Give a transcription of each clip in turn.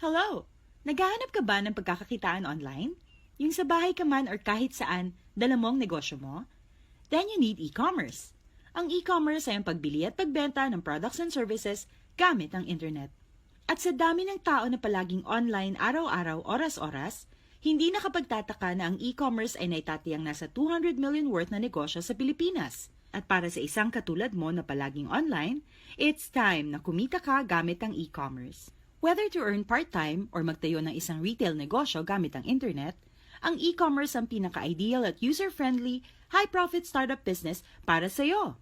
Hello! Naghahanap ka ba ng pagkakakitaan online? Yung sa bahay ka man or kahit saan, dala mo ang negosyo mo? Then you need e-commerce. Ang e-commerce ay ang pagbili at pagbenta ng products and services gamit ang internet. At sa dami ng tao na palaging online araw-araw, oras-oras, hindi nakapagtataka na ang e-commerce ay naitatiyang nasa 200 million worth na negosyo sa Pilipinas. At para sa isang katulad mo na palaging online, it's time na kumita ka gamit ang e-commerce. Whether to earn part-time or magtayo ng isang retail negosyo gamit ang internet, ang e-commerce ang pinaka-ideal at user-friendly, high-profit startup business para sa iyo.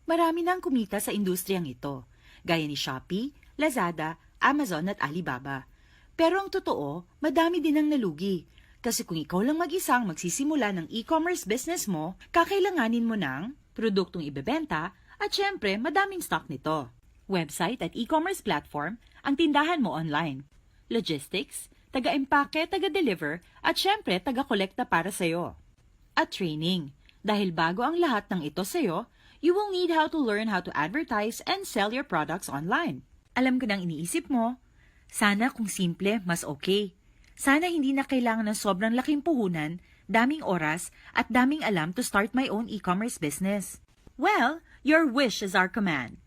Marami nang kumita sa industriyang ito, gaya ni Shopee, Lazada, Amazon at Alibaba. Pero ang totoo, madami din ang nalugi. Kasi kung ikaw lang mag-isang magsisimula ng e-commerce business mo, kakailanganin mo ng produktong ibebenta at syempre madaming stock nito. Website at e-commerce platform, ang tindahan mo online. Logistics, taga-empake, taga-deliver, at syempre taga-kolekta para sa'yo. At training, dahil bago ang lahat ng ito sa'yo, you will need how to learn how to advertise and sell your products online. Alam ko nang iniisip mo, sana kung simple, mas okay. Sana hindi na kailangan ng sobrang laking puhunan, daming oras, at daming alam to start my own e-commerce business. Well, your wish is our command.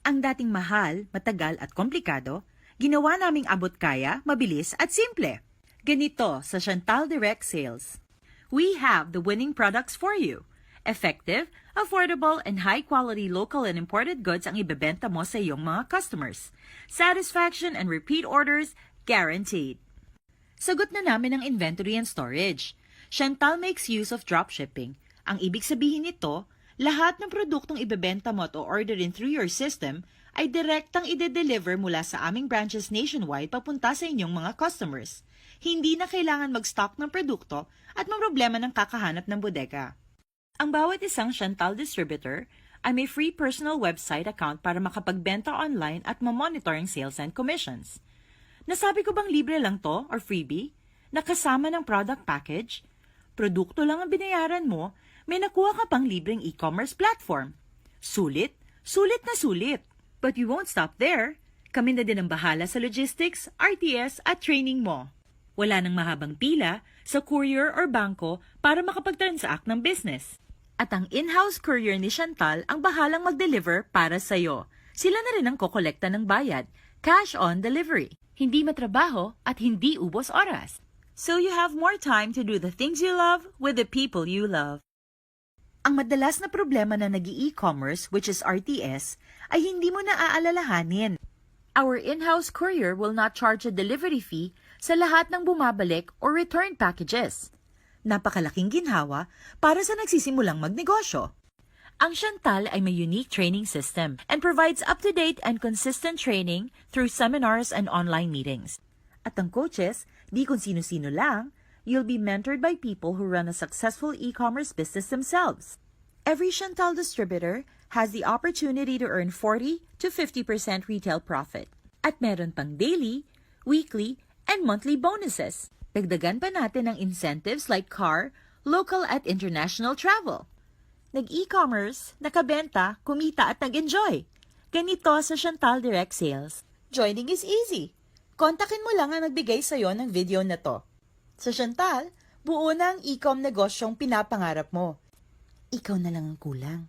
Ang dating mahal, matagal at komplikado, ginawa naming abot kaya, mabilis at simple. Ganito sa Chantal Direct Sales. We have the winning products for you. Effective, affordable, and high-quality local and imported goods ang ibebenta mo sa iyong mga customers. Satisfaction and repeat orders guaranteed. Sagot na namin ang inventory and storage. Chantal makes use of dropshipping. Ang ibig sabihin nito, lahat ng produktong ibebenta mo at o-orderin through your system ay direktang ide-deliver mula sa aming branches nationwide papunta sa inyong mga customers. Hindi na kailangan mag-stock ng produkto at mamroblema ng kakahanap ng bodega. Ang bawat isang Chantal distributor ay may free personal website account para makapagbenta online at mamonitor ang sales and commissions. Nasabi ko bang libre lang to or freebie? Nakasama ng product package? Produkto lang ang binayaran mo, may nakuha ka pang libreng e-commerce platform. Sulit? Sulit na sulit. But we won't stop there. Kami na din ang bahala sa logistics, RTS at training mo. Wala nang mahabang pila sa courier or bangko para makapag-transact ng business. At ang in-house courier ni Chantal ang bahalang mag-deliver para sa'yo. Sila na rin ang kokolekta ng bayad, cash on delivery. Hindi matrabaho at hindi ubos oras. So you have more time to do the things you love with the people you love. Ang madalas na problema na nag-e-commerce, which is RTS, ay hindi mo na aalalahanin. Our in-house courier will not charge a delivery fee sa lahat ng bumabalik or return packages. Napakalaking ginhawa para sa nagsisimulang magnegosyo. Ang Chantal ay may unique training system and provides up-to-date and consistent training through seminars and online meetings. At ang coaches, di kung sino-sino lang, you'll be mentored by people who run a successful e-commerce business themselves. Every Chantal distributor has the opportunity to earn 40 to 50% retail profit. At meron pang daily, weekly, and monthly bonuses. Dagdagan pa natin ang incentives like car, local at international travel. Nag-e-commerce, nakabenta, kumita at nag-enjoy. Ganito sa Chantal Direct Sales. Joining is easy. Kontakin mo lang ang nagbigay sa'yo ng video na to. Sa Chantal, buo na ang e-com negosyong pinapangarap mo. Ikaw na lang ang kulang.